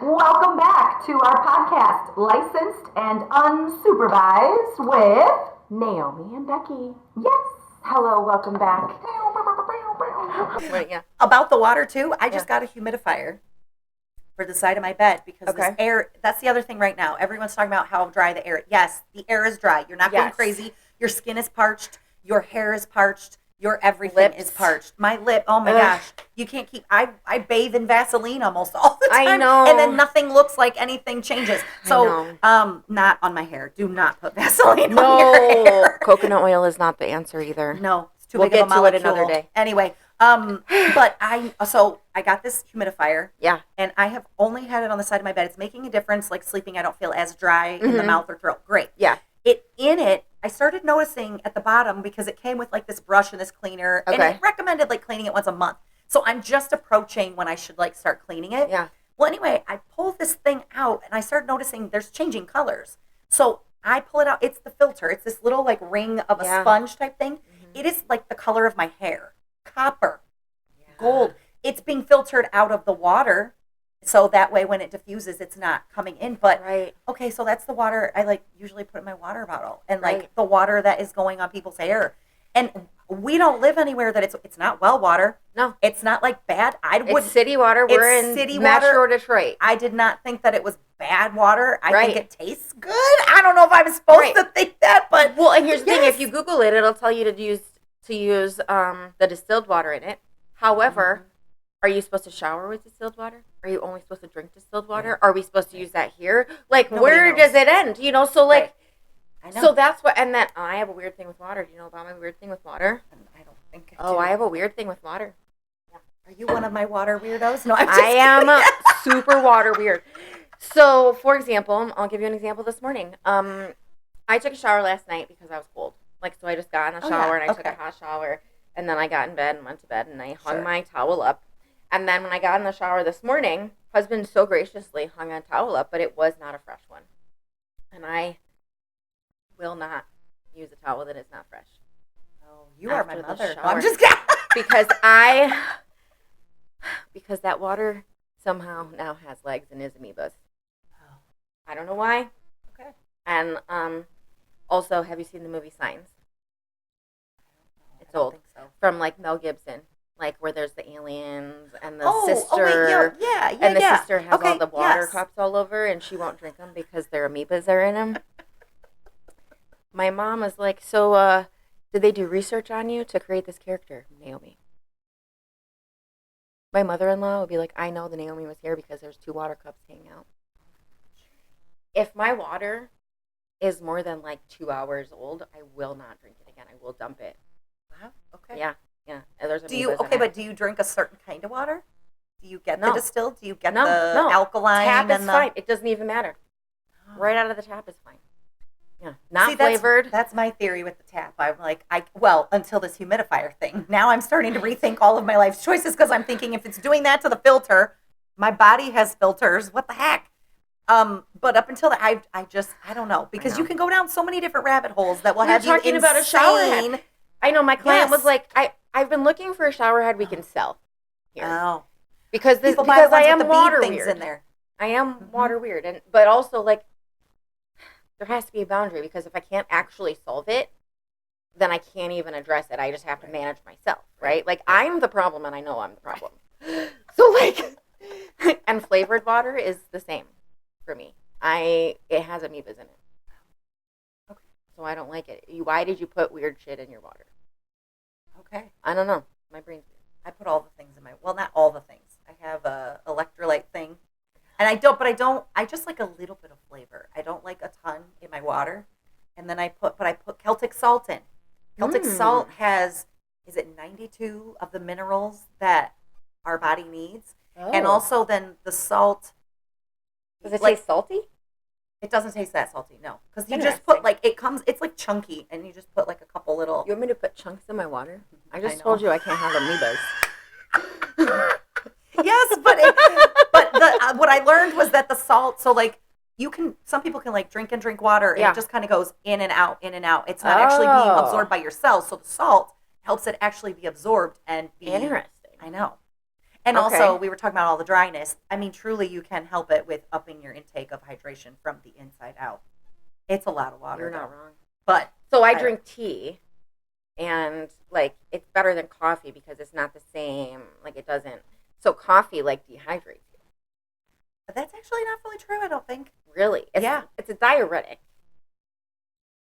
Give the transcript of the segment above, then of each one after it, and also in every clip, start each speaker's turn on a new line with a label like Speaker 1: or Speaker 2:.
Speaker 1: Welcome back to our podcast, Licensed and Unsupervised with Naomi and Beckee. Yes. Hello, welcome back.
Speaker 2: Right, yeah.
Speaker 3: About the water too, I just got a humidifier for the side of my bed because this air, that's the other thing right now. Everyone's talking about how dry the air. Yes, the air is dry. You're not going crazy. Your skin is parched. Your hair is parched. Your everything is parched. My lip, oh my gosh. You can't keep, I bathe in Vaseline almost all the time.
Speaker 2: I know.
Speaker 3: And then nothing looks like anything changes. So, not on my hair. Do not put Vaseline on your hair.
Speaker 2: Coconut oil is not the answer either.
Speaker 3: No, it's too
Speaker 2: We'll
Speaker 3: big of a
Speaker 2: get to it
Speaker 3: molecule.
Speaker 2: another day.
Speaker 3: Anyway, but I got this humidifier.
Speaker 2: Yeah.
Speaker 3: And I have only had it on the side of my bed. It's making a difference. Like sleeping, I don't feel as dry in the mouth or throat. Great.
Speaker 2: Yeah.
Speaker 3: I started noticing at the bottom because it came with like this brush and this cleaner.
Speaker 2: Okay.
Speaker 3: And it recommended like cleaning it once a month. So I'm just approaching when I should like start cleaning it.
Speaker 2: Yeah.
Speaker 3: Well, anyway, I pull this thing out and I started noticing there's changing colors. So I pull it out. It's the filter. It's this little like ring of a sponge type thing. It is like the color of my hair. Copper. Gold. It's being filtered out of the water. So that way when it diffuses, it's not coming in. But, okay, so that's the water I like usually put in my water bottle. And like the water that is going on people's hair. And we don't live anywhere that it's not well water.
Speaker 2: No.
Speaker 3: It's not like bad.
Speaker 2: It's city water. We're in
Speaker 3: city
Speaker 2: Metro
Speaker 3: water.
Speaker 2: Detroit.
Speaker 3: I did not think that it was bad water. I think it tastes good. I don't know if I was supposed to think that, but
Speaker 2: well, and here's the thing: if you Google it, it'll tell you to use the distilled water in it. However, are you supposed to shower with distilled water? Are you only supposed to drink distilled water? Are we supposed to use that here? Like, where does it end? You know, so like,
Speaker 3: I know.
Speaker 2: so that's what. And then I have a weird thing with water. Do you know about my weird thing with water?
Speaker 3: I don't think I do.
Speaker 2: I have a weird thing with water.
Speaker 3: Are you one of my water weirdos? No,
Speaker 2: I am super water weird. So, for example, I'll give you an example this morning. I took a shower last night because I was cold. Like, so I just got in the shower and I took a hot shower, and then I got in bed and went to bed, and I hung my towel up. And then when I got in the shower this morning, husband so graciously hung a towel up, but it was not a fresh one. And I will not use a towel that is not fresh.
Speaker 3: Oh, you are my mother.
Speaker 2: No,
Speaker 3: I'm just kidding.
Speaker 2: Because that water somehow now has legs and is amoebas. Oh. I don't know why.
Speaker 3: Okay.
Speaker 2: And also, have you seen the movie Signs? It's old.
Speaker 3: Think so.
Speaker 2: From like Mel Gibson, like where there's the aliens and the sister.
Speaker 3: And
Speaker 2: the sister has all the water cups all over, and she won't drink them because their amoebas are in them. My mom was like, "So, did they do research on you to create this character, Naomi?" My mother-in-law would be like, "I know the Naomi was here because there's 2 water cups hanging out." If my water is more than like 2 hours old, I will not drink it again. I will dump it.
Speaker 3: Wow. Okay.
Speaker 2: Yeah. There's
Speaker 3: do you drink a certain kind of water? Do you get the distilled? Do you get the alkaline?
Speaker 2: Tap is fine. It doesn't even matter. Right out of the tap is fine. Yeah. Not flavored.
Speaker 3: That's my theory with the tap. I'm like, until this humidifier thing. Now I'm starting to rethink all of my life's choices because I'm thinking if it's doing that to the filter, my body has filters. What the heck? But up until that, I don't know, because you can go down so many different rabbit holes that will have you
Speaker 2: talking about a shower head. I know my client was like, I've been looking for a shower head we can sell here.
Speaker 3: Oh,
Speaker 2: because I am water weird.
Speaker 3: In there.
Speaker 2: I am water weird, but also like there has to be a boundary because if I can't actually solve it, then I can't even address it. I just have to manage myself, right? Like I'm the problem, and I know I'm the problem. So like, and flavored water is the same for me. It has amoebas in it. Okay. So I don't like it. Why did you put weird shit in your water?
Speaker 3: Okay.
Speaker 2: I don't know. My brain's weird.
Speaker 3: I put all the things in not all the things. I have a electrolyte thing. And I just like a little bit of flavor. I don't like a ton in my water. And then I put Celtic salt in. Celtic salt has, is it 92 of the minerals that our body needs? Oh. And also then the salt.
Speaker 2: Does it taste salty?
Speaker 3: It doesn't taste that salty, no. Because you just put it's like chunky, and you just put like a couple little.
Speaker 2: You want me to put chunks in my water? I just told you I can't have amoebas.
Speaker 3: Yes, but what I learned was that the salt, so like some people can like drink water, and it just kind of goes in and out, in and out. It's not actually being absorbed by your cells, so the salt helps it actually be absorbed and be.
Speaker 2: Interesting.
Speaker 3: I know. And also, we were talking about all the dryness. I mean, truly, you can help it with upping your intake of hydration from the inside out. It's a lot of water.
Speaker 2: You're not wrong.
Speaker 3: But
Speaker 2: so I drink tea, and like it's better than coffee because it's not the same. Like it doesn't. So coffee like dehydrates you.
Speaker 3: But that's actually not fully true. I don't think.
Speaker 2: Really? It's a diuretic.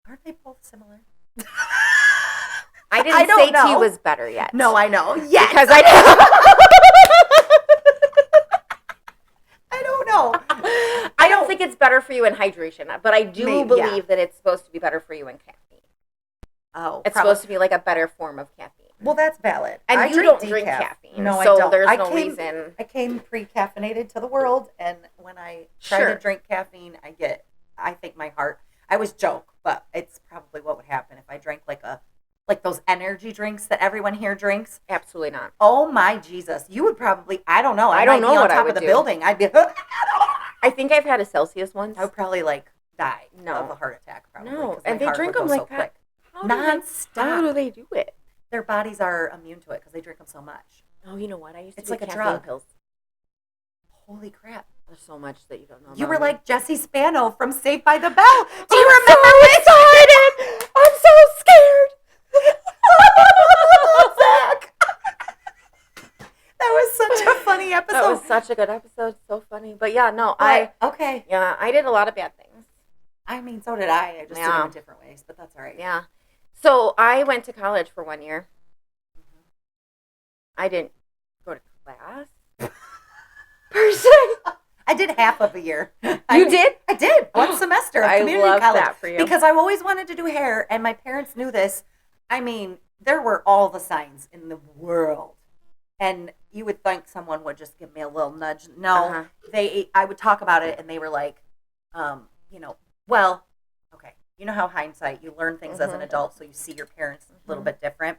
Speaker 3: Aren't they both similar?
Speaker 2: I didn't say tea was better yet.
Speaker 3: No, I know. Yes.
Speaker 2: Because I know.
Speaker 3: I don't know.
Speaker 2: I don't think it's better for you in hydration, but I do believe that it's supposed to be better for you in caffeine.
Speaker 3: Oh,
Speaker 2: it's supposed to be like a better form of caffeine.
Speaker 3: Well, that's valid.
Speaker 2: And you don't drink caffeine.
Speaker 3: No,
Speaker 2: so
Speaker 3: I don't.
Speaker 2: There's no reason.
Speaker 3: I came pre-caffeinated to the world, and when I try to drink caffeine, I think my heart. I always joke, but it's probably what would happen if I drank like those energy drinks that everyone here drinks.
Speaker 2: Absolutely not.
Speaker 3: Oh my Jesus! You would probably. I don't know.
Speaker 2: I don't know
Speaker 3: be on
Speaker 2: what
Speaker 3: top
Speaker 2: I would
Speaker 3: of the
Speaker 2: do.
Speaker 3: building. I'd be.
Speaker 2: I think I've had a Celsius once.
Speaker 3: I would probably die of a heart attack. Probably.
Speaker 2: No, and they drink them like that.
Speaker 3: Non-stop.
Speaker 2: How do they do it?
Speaker 3: Their bodies are immune to it because they drink them so much.
Speaker 2: Oh, you know what? I used to
Speaker 3: It's
Speaker 2: do
Speaker 3: like a
Speaker 2: caffeine
Speaker 3: drug.
Speaker 2: pills.
Speaker 3: Holy crap.
Speaker 2: There's so much that you don't know about.
Speaker 3: You were
Speaker 2: me.
Speaker 3: like Jesse Spano from Saved by the Bell. Do you remember
Speaker 2: so excited? I'm so scared.
Speaker 3: Zach. That was such a funny episode.
Speaker 2: That was such a good episode. So funny. But yeah, no,
Speaker 3: okay.
Speaker 2: Yeah, I did a lot of bad things.
Speaker 3: I mean, so did I. I just did them in different ways, but that's all right.
Speaker 2: Yeah. So I went to college for 1 year. Mm-hmm. I didn't go to class. Per se.
Speaker 3: I did half of a year.
Speaker 2: You did?
Speaker 3: I did. One semester of community
Speaker 2: love
Speaker 3: college.
Speaker 2: That for you.
Speaker 3: Because I've always wanted to do hair, and my parents knew this. I mean, there were all the signs in the world. And you would think someone would just give me a little nudge. No, I would talk about it, and they were like, well, okay. You know how hindsight, you learn things as an adult, so you see your parents a little bit different.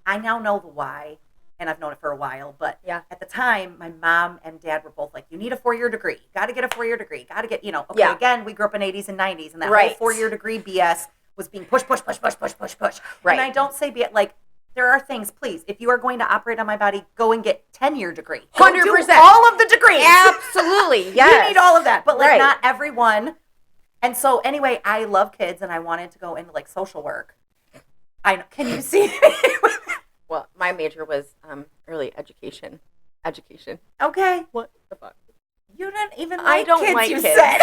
Speaker 3: I now know the why, and I've known it for a while, but at the time, my mom and dad were both like, you need a 4-year degree. You got to get a 4-year degree. Got to get, again, we grew up in 80s and 90s, and that whole 4-year degree BS was being push. Right. And I don't say there are things, please, if you are going to operate on my body, go and get 10-year degree.
Speaker 2: 100%.
Speaker 3: Do all of the degrees.
Speaker 2: Absolutely, yes.
Speaker 3: You need all of that, but not everyone. And so anyway, I love kids, and I wanted to go into social work. Can you see me?
Speaker 2: Well, my major was early education.
Speaker 3: Okay.
Speaker 2: What the fuck?
Speaker 3: You didn't even
Speaker 2: I don't
Speaker 3: kids,
Speaker 2: like
Speaker 3: you
Speaker 2: kids.
Speaker 3: said.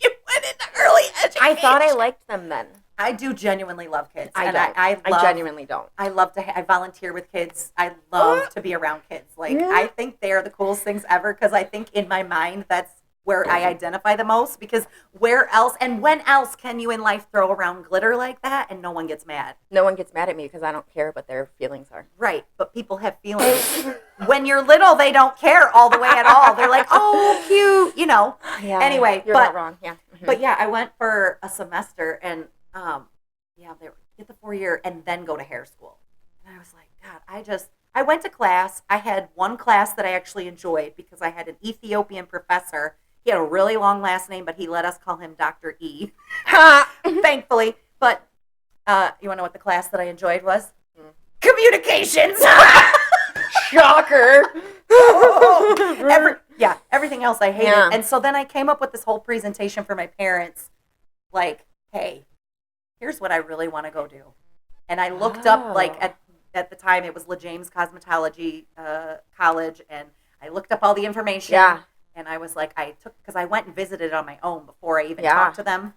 Speaker 3: You went into early education.
Speaker 2: I thought I liked them then.
Speaker 3: I do genuinely love kids.
Speaker 2: I don't. I genuinely don't.
Speaker 3: I love to. I volunteer with kids. I love to be around kids. I think they are the coolest things ever because I think in my mind that's where I identify the most, because where else and when else can you in life throw around glitter like that and no one gets mad?
Speaker 2: No one gets mad at me because I don't care what their feelings are.
Speaker 3: Right, but people have feelings. When you're little, they don't care all the way at all. They're like, oh, cute, Yeah. Anyway,
Speaker 2: you're not wrong. Yeah. Mm-hmm.
Speaker 3: But yeah, I went for a semester and they were get the 4-year and then go to hair school. And I was like, God, I went to class. I had one class that I actually enjoyed because I had an Ethiopian professor. He had a really long last name, but he let us call him Dr. E. Thankfully. But you want to know what the class that I enjoyed was? Communications.
Speaker 2: Shocker.
Speaker 3: Everything else I hated. Yeah. And so then I came up with this whole presentation for my parents. Like, hey, here's what I really want to go do. And I looked up, at the time, it was LaJames Cosmetology College, and I looked up all the information.
Speaker 2: Yeah.
Speaker 3: And I was like, because I went and visited it on my own before I even talked to them.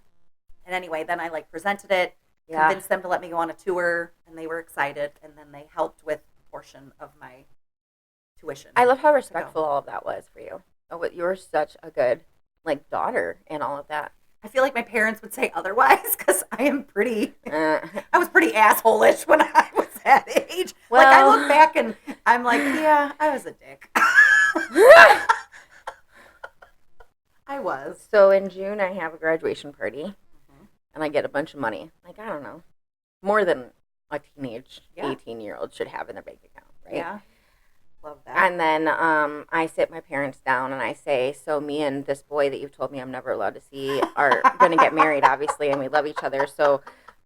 Speaker 3: And anyway, then I presented it, convinced them to let me go on a tour, and they were excited. And then they helped with a portion of my tuition.
Speaker 2: I love how respectful all of that was for you. Oh, you're such a good daughter and all of that.
Speaker 3: I feel like my parents would say otherwise because I am I was pretty asshole-ish when I was that age.
Speaker 2: Well,
Speaker 3: I look back and I'm like, yeah, I was a dick. I was.
Speaker 2: So in June, I have a graduation party, and I get a bunch of money. I don't know, more than a teenage 18-year-old should have in their bank account, right?
Speaker 3: Yeah. Love that.
Speaker 2: And then I sit my parents down, and I say, so me and this boy that you've told me I'm never allowed to see are going to get married, obviously, and we love each other. So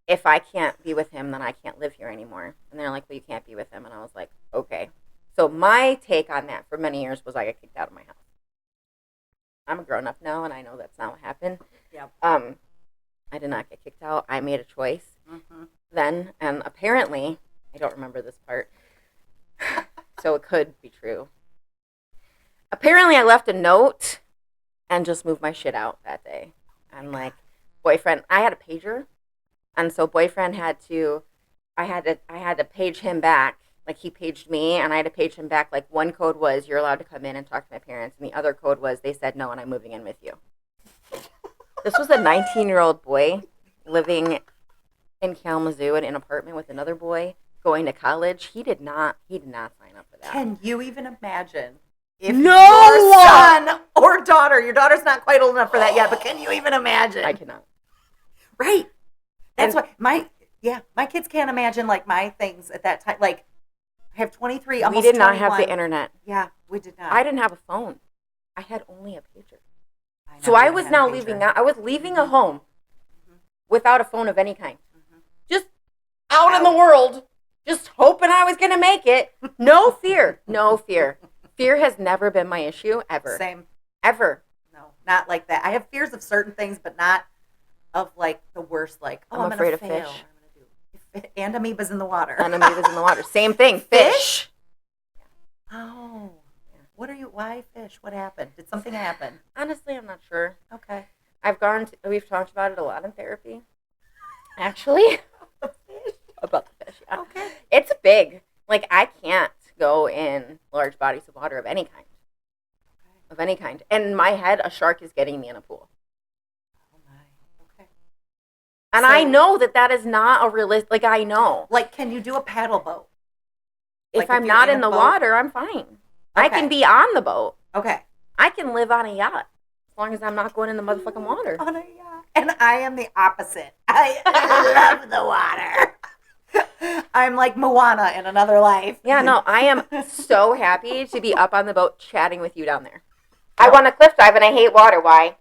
Speaker 2: if I can't be with him, then I can't live here anymore. And they're like, well, you can't be with him. And I was like, okay. So my take on that for many years was I got kicked out of my house. I'm a grown up now, and I know that's not what happened.
Speaker 3: Yep.
Speaker 2: I did not get kicked out. I made a choice then, and apparently, I don't remember this part, so it could be true. Apparently, I left a note and just moved my shit out that day. And like, boyfriend, I had a pager, and so boyfriend I had to page him back. Like, he paged me, and I had to page him back. Like, one code was, you're allowed to come in and talk to my parents, and the other code was, they said no, and I'm moving in with you. This was a 19-year-old boy living in Kalamazoo in an apartment with another boy going to college. He did not sign up for that.
Speaker 3: Can you even imagine if your son or daughter, your daughter's not quite old enough for that yet, but can you even imagine?
Speaker 2: I cannot.
Speaker 3: Right. That's why my kids can't imagine like my things at that time. Like, I have 23, almost 21.
Speaker 2: We did not have the internet.
Speaker 3: Yeah, we did not.
Speaker 2: I didn't have a phone. I had only a pager. So I was now leaving I was leaving a home without a phone of any kind. Just out in the world, just hoping I was going to make it. No fear. No fear. Fear has never been my issue, ever.
Speaker 3: Same.
Speaker 2: Ever.
Speaker 3: No, not like that. I have fears of certain things, but not of like the worst, like,
Speaker 2: I'm afraid of fish.
Speaker 3: And amoebas in the water.
Speaker 2: And amoebas in the water. Same thing. Fish.
Speaker 3: Oh. Why fish? What happened? Did something happen?
Speaker 2: Honestly, I'm not sure.
Speaker 3: Okay.
Speaker 2: We've talked about it a lot in therapy. Actually. About the fish, yeah.
Speaker 3: Okay.
Speaker 2: It's big. Like, I can't go in large bodies of water of any kind. Of any kind. And in my head, a shark is getting me in a pool.
Speaker 3: Oh, my. Okay.
Speaker 2: And I know that is not a realistic, like, I know.
Speaker 3: Like, can you do a paddle boat?
Speaker 2: If I'm not in the water, I'm fine. Okay. I can be on the boat.
Speaker 3: Okay.
Speaker 2: I can live on a yacht as long as I'm not going in the motherfucking water.
Speaker 3: On a yacht. And I am the opposite. I love the water. I'm like Moana in another life.
Speaker 2: Yeah, no, I am so happy to be up on the boat chatting with you down there. I want to cliff dive and I hate water. Why?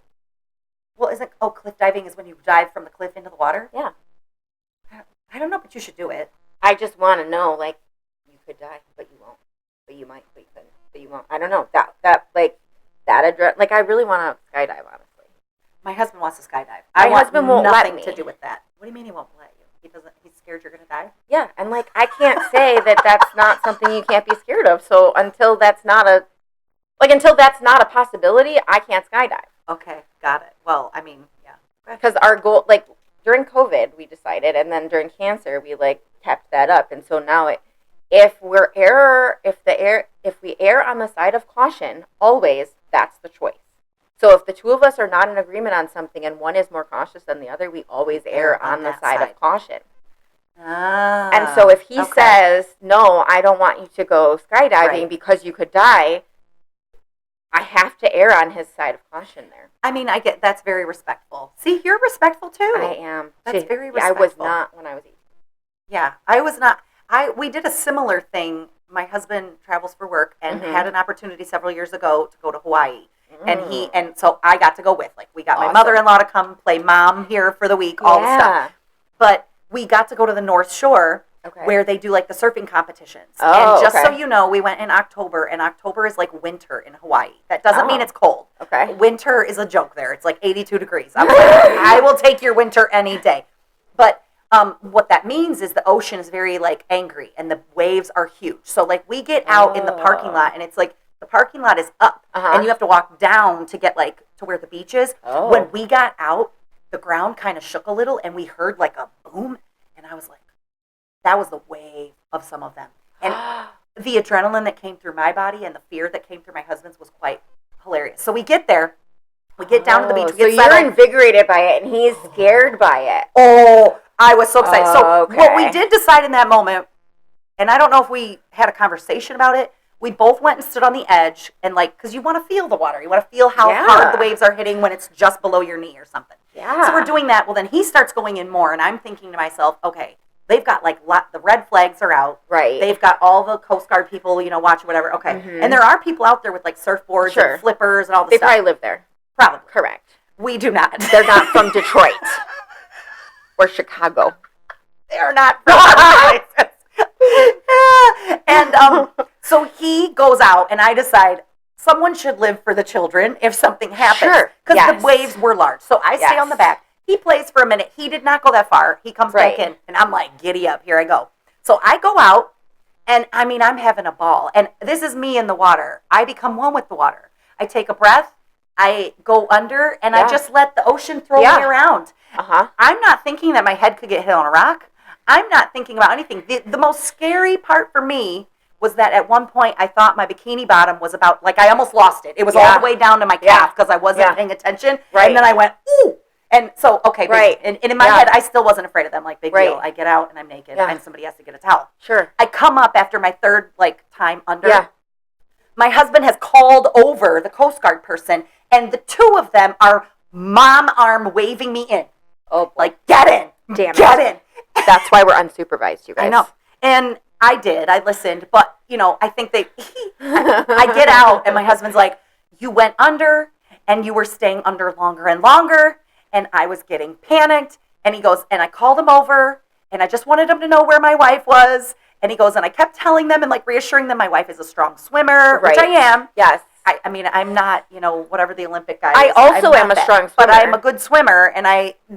Speaker 3: Well, cliff diving is when you dive from the cliff into the water?
Speaker 2: Yeah.
Speaker 3: I don't know, but you should do it.
Speaker 2: I just want to know, like, you could die, but you won't. But you might, but you couldn't. But you won't. I don't know. I really want to skydive, honestly.
Speaker 3: My husband wants to skydive.
Speaker 2: My husband won't let me.
Speaker 3: Nothing to do with that. What do you mean he won't let you? He's scared you're going to die?
Speaker 2: Yeah, and, like, I can't say that that's not something you can't be scared of. So until that's not a possibility, I can't skydive.
Speaker 3: Okay, got it. Well, I mean, yeah.
Speaker 2: Because our goal, like, during COVID, we decided, and then during cancer, we, like, kept that up. And so now if we err on the side of caution, always, that's the choice. So if the two of us are not in agreement on something and one is more cautious than the other, we always err on the side of caution.
Speaker 3: Ah,
Speaker 2: and so if he says, no, I don't want you to go skydiving because you could die, I have to err on his side of caution there.
Speaker 3: I mean, that's very respectful. See, you're respectful too.
Speaker 2: I am.
Speaker 3: That's very respectful.
Speaker 2: I was not when I was 18.
Speaker 3: Yeah, I was not. We did a similar thing. My husband travels for work and had an opportunity several years ago to go to Hawaii. And so I got to go with. Like, we got my mother-in-law to come play mom here for the week, all the stuff. But we got to go to the North Shore where they do like the surfing competitions.
Speaker 2: Oh,
Speaker 3: and just so you know, we went in October, and October is like winter in Hawaii. That doesn't mean it's cold.
Speaker 2: Okay.
Speaker 3: Winter is a joke there. It's like 82 degrees. I'm like, I will take your winter any day. But what that means is the ocean is very like angry and the waves are huge. So like we get out in the parking lot and it's like the parking lot is up and you have to walk down to get like to where the beach is. When we got out, the ground kind of shook a little and we heard like a boom and I was like, that was the wave of some of them. And the adrenaline that came through my body and the fear that came through my husband's was quite hilarious. So we get there. We get down to the beach.
Speaker 2: So you're invigorated by it and he's scared by it.
Speaker 3: Oh, I was so excited. So what we did decide in that moment, and I don't know if we had a conversation about it, we both went and stood on the edge and like, because you want to feel the water. You want to feel how hard the waves are hitting when it's just below your knee or something.
Speaker 2: Yeah.
Speaker 3: So we're doing that. Well, then he starts going in more and I'm thinking to myself, okay, they've got like the red flags are out.
Speaker 2: Right.
Speaker 3: They've got all the Coast Guard people, watching whatever. Okay. Mm-hmm. And there are people out there with like surfboards and flippers and all this stuff.
Speaker 2: They probably live there.
Speaker 3: Probably.
Speaker 2: Correct.
Speaker 3: We do not.
Speaker 2: They're not from Detroit or Chicago.
Speaker 3: They're not from places. And So he goes out, and I decide someone should live for the children if something happens.
Speaker 2: Sure.
Speaker 3: Because the waves were large. So I stay on the back. He plays for a minute. He did not go that far. He comes back in, and I'm like, giddy up. Here I go. So I go out, and I mean, I'm having a ball. And this is me in the water. I become one with the water. I take a breath. I go under, and I just let the ocean throw me around. I'm not thinking that my head could get hit on a rock. I'm not thinking about anything. The most scary part for me was that at one point I thought my bikini bottom was about, like, I almost lost it. It was all the way down to my calf because I wasn't paying attention. Right. And then I went, ooh. And so, okay, and in my head, I still wasn't afraid of them. Like, big deal. I get out, and I'm naked, and somebody has to get a towel. Sure. I come up after my third, like, time under. Yeah. My husband has called over the Coast Guard person, and the two of them are mom arm waving me in. Oh, boy. Like, get in. Damn it. Get in.
Speaker 2: That's why we're unsupervised, you guys.
Speaker 3: I know. And I did. I listened. But, you know, I think I get out, and my husband's like, you went under, and you were staying under longer and longer, and I was getting panicked. And he goes, and I called him over, and I just wanted him to know where my wife was. And he goes, and I kept telling them and, like, reassuring them my wife is a strong swimmer, which I am. Yes. I mean, I'm not, you know, whatever the Olympic guy is.
Speaker 2: I also am a strong swimmer.
Speaker 3: But I'm a good swimmer,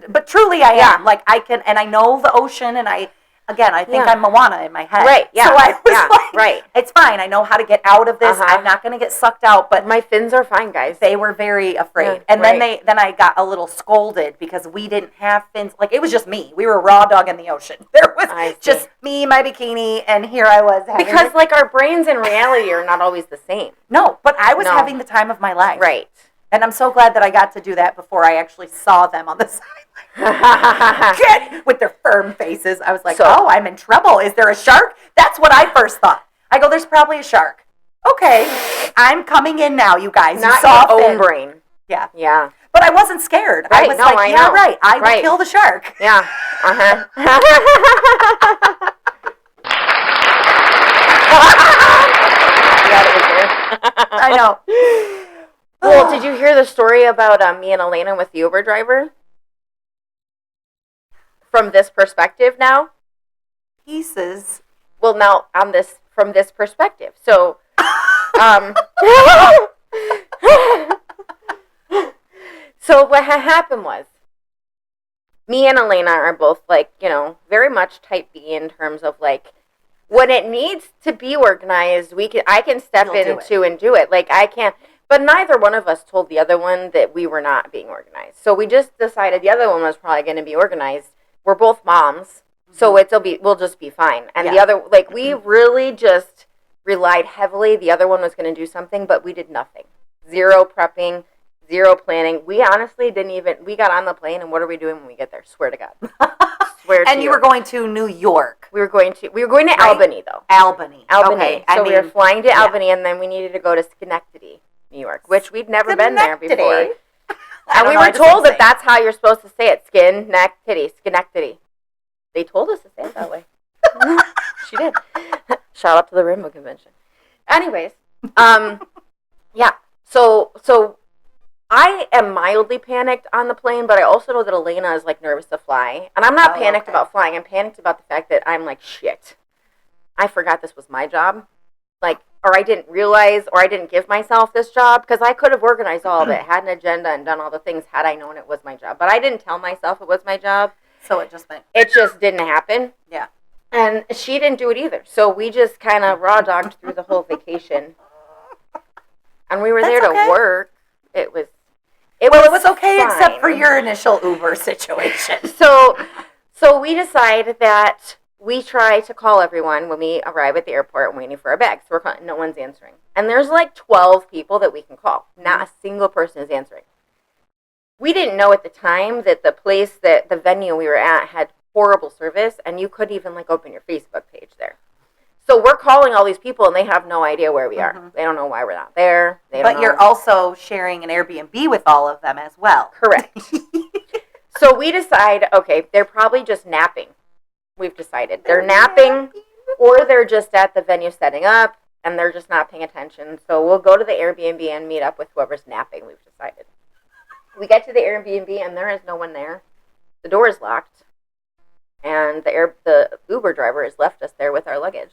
Speaker 3: but truly I am. Like, I can, and I know the ocean, and I think I'm Moana in my head. Right, yeah. So I was like, it's fine. I know how to get out of this. I'm not going to get sucked out. But
Speaker 2: my fins are fine, guys.
Speaker 3: They were very afraid. And then I got a little scolded because we didn't have fins. Like, it was just me. We were raw dog in the ocean. There was just me, my bikini, and here I was.
Speaker 2: Because, like, our brains in reality are not always the same.
Speaker 3: No, but I was having the time of my life. Right. And I'm so glad that I got to do that before I actually saw them on the sideline. With their firm faces. I was like, oh, I'm in trouble. Is there a shark? That's what I first thought. I go, there's probably a shark. Okay, I'm coming in now, you guys.
Speaker 2: Not your own brain.
Speaker 3: Yeah.
Speaker 2: Yeah.
Speaker 3: But I wasn't scared.
Speaker 2: Right.
Speaker 3: I was like, yeah, right. I will kill the shark.
Speaker 2: Yeah.
Speaker 3: I know.
Speaker 2: Well, did you hear the story about me and Alayna with the Uber driver? From this perspective now?
Speaker 3: Pieces.
Speaker 2: Well, now from this perspective. So, so what happened was, me and Alayna are both, like, you know, very much type B in terms of, like, when it needs to be organized, I can step into and do it. Like, I can't. But neither one of us told the other one that we were not being organized. So we just decided the other one was probably going to be organized. We're both moms, so we'll just be fine. And the other, like, we really just relied heavily. The other one was going to do something, but we did nothing. Zero prepping, zero planning. We honestly didn't even. We got on the plane, and what are we doing when we get there? Swear to God.
Speaker 3: And you were going to New York.
Speaker 2: We were going to Albany, though.
Speaker 3: Albany.
Speaker 2: Okay. So we were flying to Albany, and then we needed to go to Schenectady, New York, which we'd never been there before. And we were told that that's how you're supposed to say it. Schenectady. They told us to say it that way. She did. Shout out to the Rainbow Convention. Anyways, yeah. So I am mildly panicked on the plane, but I also know that Alayna is, like, nervous to fly. And I'm not panicked about flying. I'm panicked about the fact that I'm like, shit. I forgot this was my job. Like, or I didn't realize, or I didn't give myself this job, because I could have organized all of it, had an agenda, and done all the things had I known it was my job. But I didn't tell myself it was my job.
Speaker 3: So it just
Speaker 2: didn't happen. Yeah. And she didn't do it either. So we just kind of raw dogged through the whole vacation. And we were there to work. It was
Speaker 3: okay fine. Except for your initial Uber situation.
Speaker 2: So we decide that we try to call everyone when we arrive at the airport waiting for our bags. So no one's answering. And there's like 12 people that we can call. Not a single person is answering. We didn't know at the time that the venue we were at had horrible service, and you couldn't even, like, open your Facebook page there. So we're calling all these people, and they have no idea where we are. They don't know why we're not there.
Speaker 3: But you're also sharing an Airbnb with all of them as well.
Speaker 2: Correct. So we decide, okay, they're probably just napping. We've decided. They're napping, or they're just at the venue setting up, and they're just not paying attention. So we'll go to the Airbnb and meet up with whoever's napping, we've decided. We get to the Airbnb, and there is no one there. The door is locked, and the Uber driver has left us there with our luggage.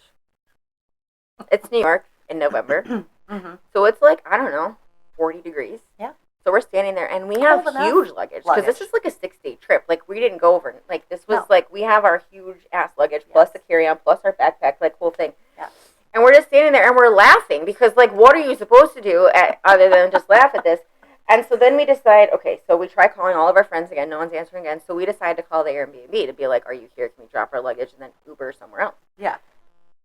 Speaker 2: It's New York in November.
Speaker 3: Mm-hmm.
Speaker 2: So it's like, I don't know, 40 degrees.
Speaker 3: Yeah.
Speaker 2: So we're standing there, and we have huge luggage. Because this is like a 6-day trip. Like, we didn't go over. Like, this was like, we have our huge-ass luggage, plus the carry-on, plus our backpack, like, whole thing.
Speaker 3: Yeah.
Speaker 2: And we're just standing there, and we're laughing. Because, like, what are you supposed to do other than just laugh at this? And so then we decide, okay, so we try calling all of our friends again. No one's answering again. So we decide to call the Airbnb to be like, are you here? Can we drop our luggage and then Uber somewhere else?
Speaker 3: Yeah.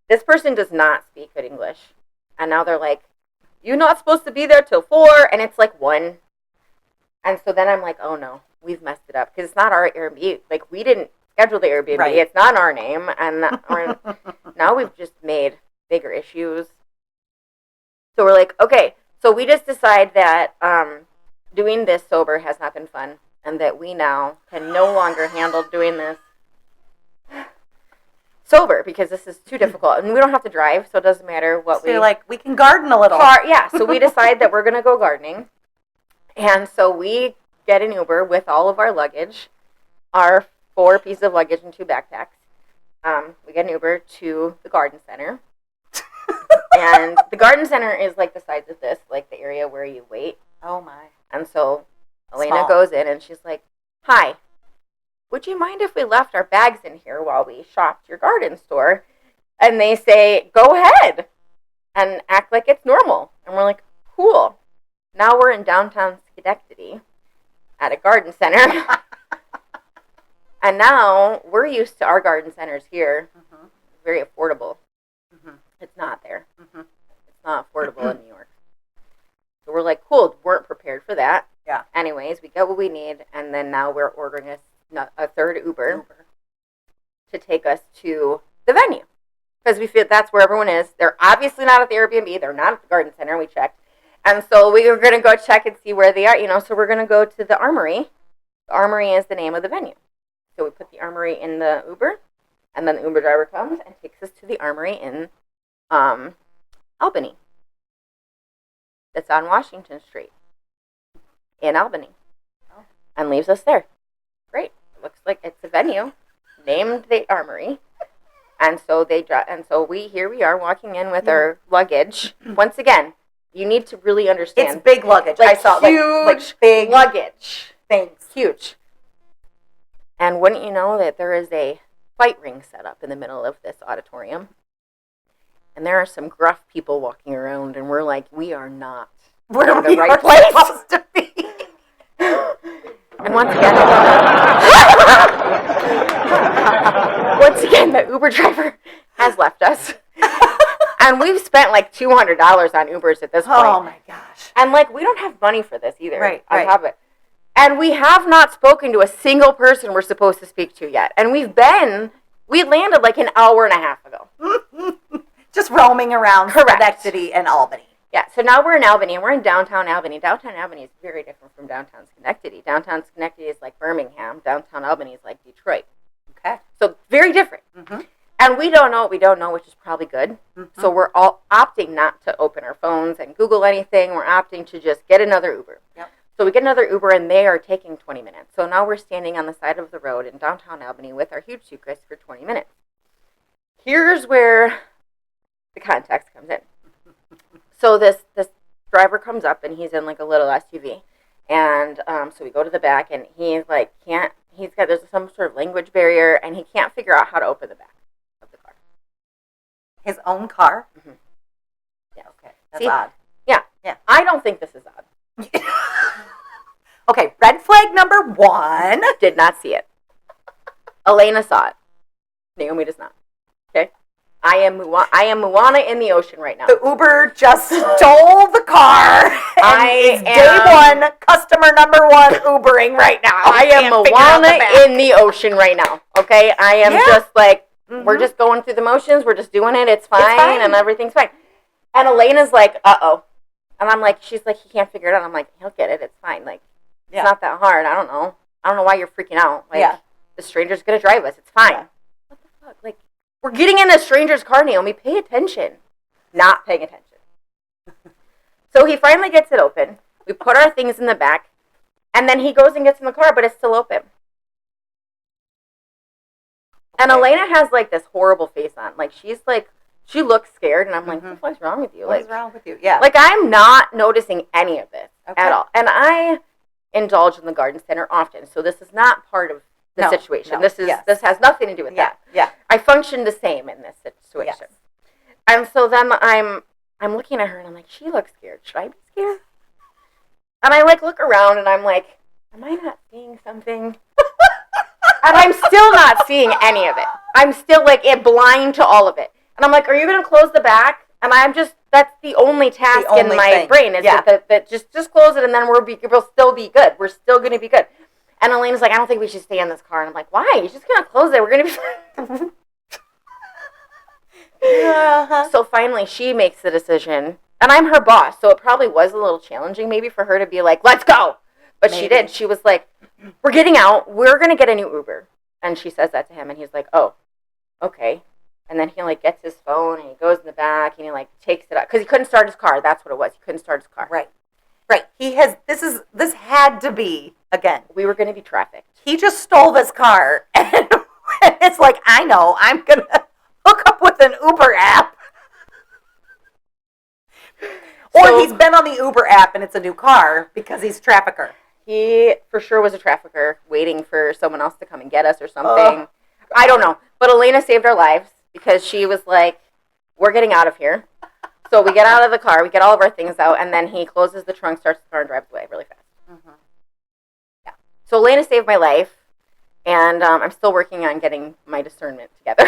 Speaker 2: This person does not speak good English. And now they're like, you're not supposed to be there till 4. And it's like 1. And so then I'm like, oh, no, we've messed it up. Because it's not our Airbnb. Like, we didn't schedule the Airbnb. Right. It's not our name. And now we've just made bigger issues. So we're like, okay. So we just decide that doing this sober has not been fun, and that we now can no longer handle doing this sober because this is too difficult. And we don't have to drive, so it doesn't matter what
Speaker 3: so you're like, we can garden a little.
Speaker 2: Yeah, so we decide that we're going to go gardening. And so we get an Uber with all of our luggage, our 4 pieces of luggage and 2 backpacks. We get an Uber to the garden center. And the garden center is like the size of this, like the area where you wait.
Speaker 3: Oh, my.
Speaker 2: And so Alayna goes in, and she's like, hi, would you mind if we left our bags in here while we shopped your garden store? And they say, go ahead, and act like it's normal. And we're like, cool. Now we're in downtown Schenectady at a garden center. And now we're used to our garden centers here. Mm-hmm. Very affordable. Mm-hmm. It's not there. Mm-hmm. It's not affordable in New York. So we're like, cool, weren't prepared for that.
Speaker 3: Yeah.
Speaker 2: Anyways, we get what we need, and then now we're ordering a third Uber to take us to the venue. Because we feel that's where everyone is. They're obviously not at the Airbnb. They're not at the garden center. We checked. And so we were going to go check and see where they are, so we're going to go to the Armory. The Armory is the name of the venue. So we put the Armory in the Uber, and then the Uber driver comes and takes us to the Armory in Albany. It's on Washington Street in Albany, and leaves us there. Great. It looks like it's a venue named the Armory, and so here we are walking in with our luggage. Once again, you need to really understand.
Speaker 3: It's big luggage.
Speaker 2: Like,
Speaker 3: I saw
Speaker 2: huge,
Speaker 3: like big
Speaker 2: luggage.
Speaker 3: Things.
Speaker 2: Huge. And wouldn't you know that there is a fight ring set up in the middle of this auditorium? And there are some gruff people walking around, and we're like, we are not in the right place.
Speaker 3: Supposed to be.
Speaker 2: And once again, the Uber driver has left us. And we've spent like $200 on Ubers at this point.
Speaker 3: Oh, my gosh.
Speaker 2: And like, we don't have money for this either.
Speaker 3: Right.
Speaker 2: On top of it. And we have not spoken to a single person we're supposed to speak to yet. And we landed like an hour and a half ago.
Speaker 3: Just roaming around Schenectady and Albany.
Speaker 2: Yeah, so now we're in Albany, and we're in downtown Albany. Downtown Albany is very different from downtown Schenectady. Downtown Schenectady is like Birmingham. Downtown Albany is like Detroit.
Speaker 3: Okay.
Speaker 2: So very different. Mm-hmm. And we don't know what we don't know, which is probably good. Mm-hmm. So we're all opting not to open our phones and Google anything. We're opting to just get another Uber. Yep. So we get another Uber, and they are taking 20 minutes. So now we're standing on the side of the road in downtown Albany with our huge suitcase for 20 minutes. Here's where the context comes in. So this driver comes up, and he's in like a little SUV. And so we go to the back, and he's like, there's some sort of language barrier, and he can't figure out how to open the back of the car.
Speaker 3: His own car?
Speaker 2: Mm-hmm.
Speaker 3: Yeah, okay. That's odd.
Speaker 2: Yeah. I don't think this is odd.
Speaker 3: Okay, red flag number 1.
Speaker 2: Did not see it. Alayna saw it. Naomi does not. Okay? I am Moana in the ocean right now.
Speaker 3: The Uber just stole the car. Day 1, customer number 1 Ubering right now.
Speaker 2: I am Moana in the ocean right now. Okay? I am just like, we're just going through the motions. We're just doing it. It's fine. And everything's fine. And Alayna's like, uh-oh. And I'm like, she's like, he can't figure it out. I'm like, he'll get it. It's fine. Like, it's not that hard. I don't know why you're freaking out. Like, the stranger's going to drive us. It's fine. Yeah. What the fuck? Like, we're getting in a stranger's car, Naomi. Pay attention. Not paying attention. So he finally gets it open. We put our things in the back. And then he goes and gets in the car, but it's still open. And Alayna has, like, this horrible face on. Like, she's, like, She looks scared, and I'm like, what's wrong with you?
Speaker 3: What's wrong with you? Yeah.
Speaker 2: Like, I'm not noticing any of this at all. And I indulge in the garden center often, so this is not part of the situation. This has nothing to do with that.
Speaker 3: Yeah.
Speaker 2: I function the same in this situation. Yes. And so then I'm looking at her, and I'm like, she looks scared. Should I be scared? And I, like, look around, and I'm like, am I not seeing something? And I'm still not seeing any of it. I'm still, like, blind to all of it. And I'm like, are you going to close the back? And that's the only task in my brain is that just close it, and then we'll still be good. We're still going to be good. And Alayna's like, I don't think we should stay in this car. And I'm like, why? You're just going to close it. We're going to be fine. So finally she makes the decision. And I'm her boss, so it probably was a little challenging maybe for her to be like, let's go. But she did. She was like, we're getting out. We're going to get a new Uber. And she says that to him, and he's like, oh, okay. And then he, like, gets his phone, and he goes in the back, and he, like, takes it out. Because he couldn't start his car. That's what it was. He couldn't start his car.
Speaker 3: Right. This had to be, again.
Speaker 2: We were going to be trafficked.
Speaker 3: He just stole this car, and it's like, I know, I'm going to hook up with an Uber app. Or he's been on the Uber app, and it's a new car, because he's a trafficker.
Speaker 2: He, for sure, was a trafficker, waiting for someone else to come and get us or something. I don't know. But Alayna saved our lives. Because she was like, we're getting out of here. So we get out of the car, we get all of our things out, and then he closes the trunk, starts the car, and drives away really fast. Yeah. So Alayna saved my life, and I'm still working on getting my discernment together.